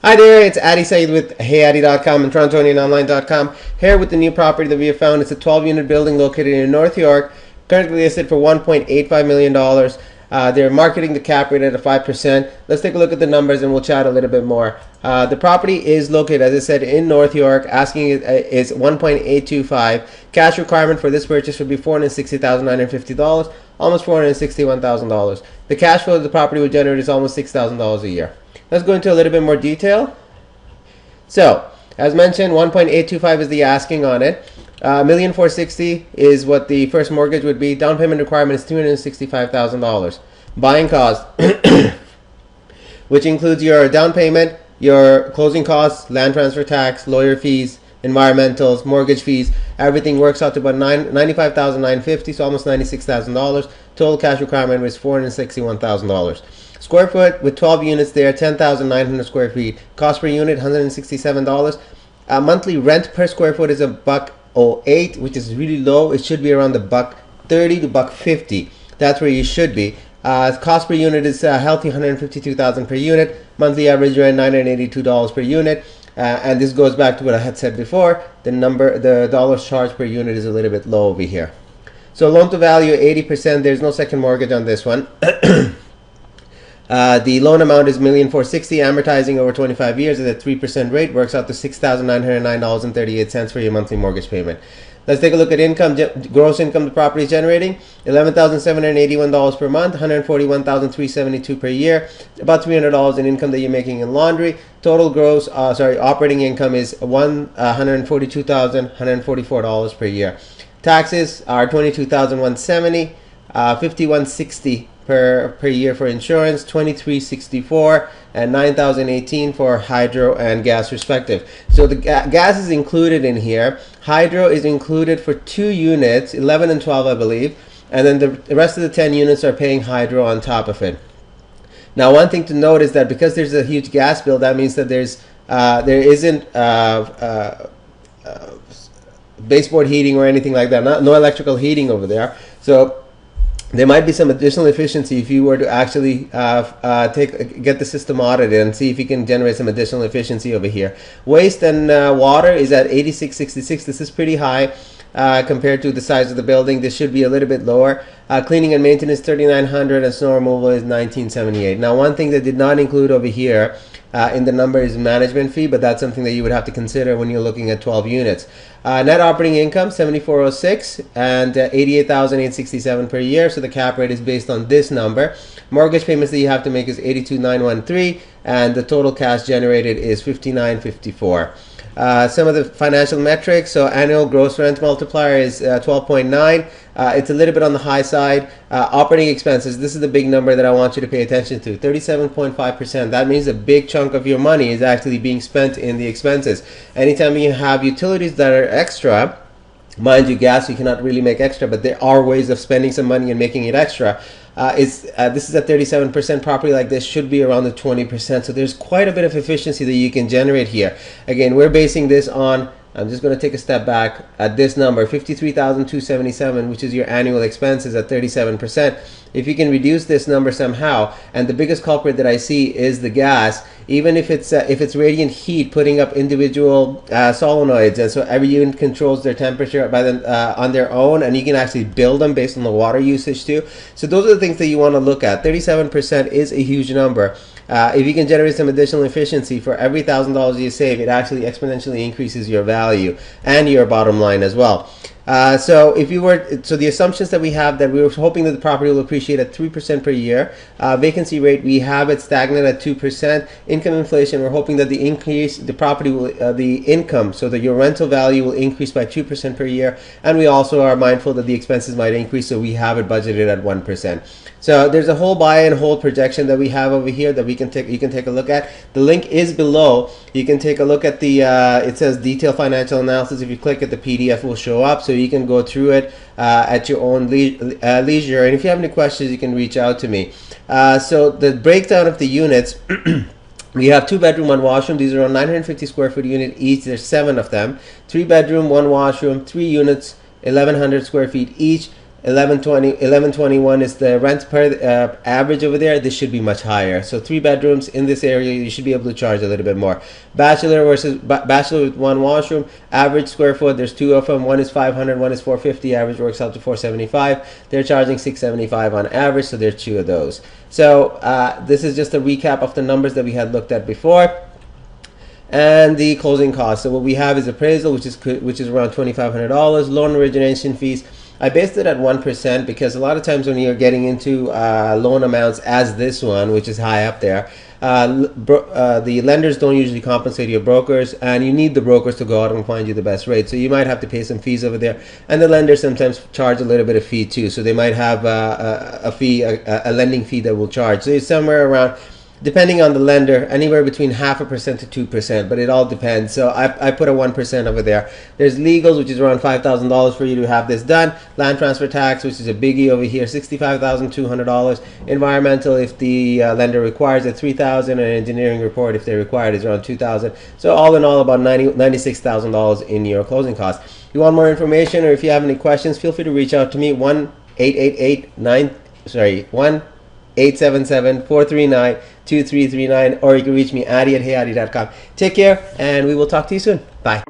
Hi there, it's Addy Saeed with HeyAddy.com and TorontoIndianOnline.com. Here with the new property that we have found. It's a 12-unit building located in North York, currently listed for $1.85 million. They're marketing the cap rate at a 5%. Let's take a look at the numbers and we'll chat a little bit more. The property is located, as I said, in North York. Asking is $1.825. Cash requirement for this purchase would be $460,950, almost $461,000. The cash flow of the property would generate is almost $6,000 a year. Let's go into a little bit more detail. So, as mentioned, 1.825 is the asking on it. $1,460,000 is what the first mortgage would be. Down payment requirement is $365,000. Buying cost, which includes your down payment, your closing costs, land transfer tax, lawyer fees, environmentals, mortgage fees, everything works out to about $95,950, so almost $96,000. Total cash requirement was $461,000. Square foot with 12 units there, 10,900 square feet. Cost per unit, $167. Monthly rent per square foot is $108, which is really low. It should be around the $130 to $150. That's where you should be. Cost per unit is healthy, $152,000 per unit. Monthly average rent, $982 per unit. And this goes back to what I had said before. The dollars charged per unit is a little bit low over here. So loan to value 80%. There's no second mortgage on this one. The loan amount is $1,460,000, amortizing over 25 years at a 3% rate, works out to $6,909.38 for your monthly mortgage payment. Let's take a look at income. Gross income the property is generating, $11,781 per month, $141,372 per year, about $300 in income that you're making in laundry. Total gross, operating income is $142,144 per year. Taxes are $22,170, $5,160 per year for insurance, $2,364 and $9,018 for hydro and gas respective. So the gas is included in here. Hydro is included for 2 units, 11 and 12 I believe, and then the rest of the 10 units are paying hydro on top of it. Now one thing to note is that because there's a huge gas bill, that means that there isn't baseboard heating or anything like that, no electrical heating over there. So there might be some additional efficiency if you were to actually get the system audited and see if you can generate some additional efficiency over here. Waste and water is at 8666. This is pretty high compared to the size of the building. This should be a little bit lower. Cleaning and maintenance 3,900 and snow removal is 1,978. Now one thing that did not include over here in the number is management fee, but that's something that you would have to consider when you're looking at 12 units. Net operating income 7,406 and 88,867 per year, so the cap rate is based on this number. Mortgage payments that you have to make is 82,913 and the total cash generated is 59,54. Some of the financial metrics, so annual gross rent multiplier is 12.9. It's a little bit on the high side. Operating expenses, this is the big number that I want you to pay attention to, 37.5%. That means a big chunk of your money is actually being spent in the expenses. Anytime you have utilities that are extra, mind you, gas you cannot really make extra, but there are ways of spending some money and making it extra. This is a 37%. Property like this should be around the 20%, so there's quite a bit of efficiency that you can generate here. Again, we're basing this on, I'm just going to take a step back at this number, $53,277, which is your annual expenses at 37%. If you can reduce this number somehow, and the biggest culprit that I see is the gas, even if it's radiant heat putting up individual solenoids, and so every unit controls their temperature by on their own, and you can actually build them based on the water usage too. So those are the things that you want to look at. 37% is a huge number. If you can generate some additional efficiency for every $1,000 you save, it actually exponentially increases your value and your bottom line as well. So the assumptions that we have, that we were hoping that the property will appreciate at 3% per year. Vacancy rate, we have it stagnant at 2%. Income inflation, we're hoping that the income, so that your rental value will increase by 2% per year. And we also are mindful that the expenses might increase, so we have it budgeted at 1%. So there's a whole buy and hold projection that we have over here that you can take a look at. The link is below. You can take a look at the it says detailed financial analysis. If you click it, the PDF will show up, so you can go through it at your own leisure. And if you have any questions, you can reach out to me. So the breakdown of the units. We have 2-bedroom, 1 washroom. These are on 950 square foot unit each. There's 7 of them. 3-bedroom, 1 washroom, 3 units, 1,100 square feet each. 1121 is the rent per average over there. This should be much higher. So 3 bedrooms in this area, you should be able to charge a little bit more. Bachelor versus bachelor with 1 washroom, average square foot, there's 2 of them. One is 500, one is 450. Average works out to 475. They're charging 675 on average, so there's 2 of those. So this is just a recap of the numbers that we had looked at before. And the closing costs. So what we have is appraisal, which is around $2,500. Loan origination fees, I based it at 1% because a lot of times when you're getting into loan amounts as this one, which is high up there, the lenders don't usually compensate your brokers, and you need the brokers to go out and find you the best rate. So you might have to pay some fees over there, and the lenders sometimes charge a little bit of fee too. So they might have a fee, a lending fee that will charge. So it's somewhere around, depending on the lender, anywhere between 0.5% to 2%, but it all depends. So I put a 1% over there. There's legals, which is around $5,000 for you to have this done. Land transfer tax, which is a biggie over here, $65,200. Environmental, if the lender requires it, $3,000. And engineering report, if they require it, is around $2,000. So all in all, about $96,000 in your closing costs. If you want more information, or if you have any questions, feel free to reach out to me. 1-877-439-2339, or you can reach me Addy at heyaddy.com. Take care, and we will talk to you soon. Bye.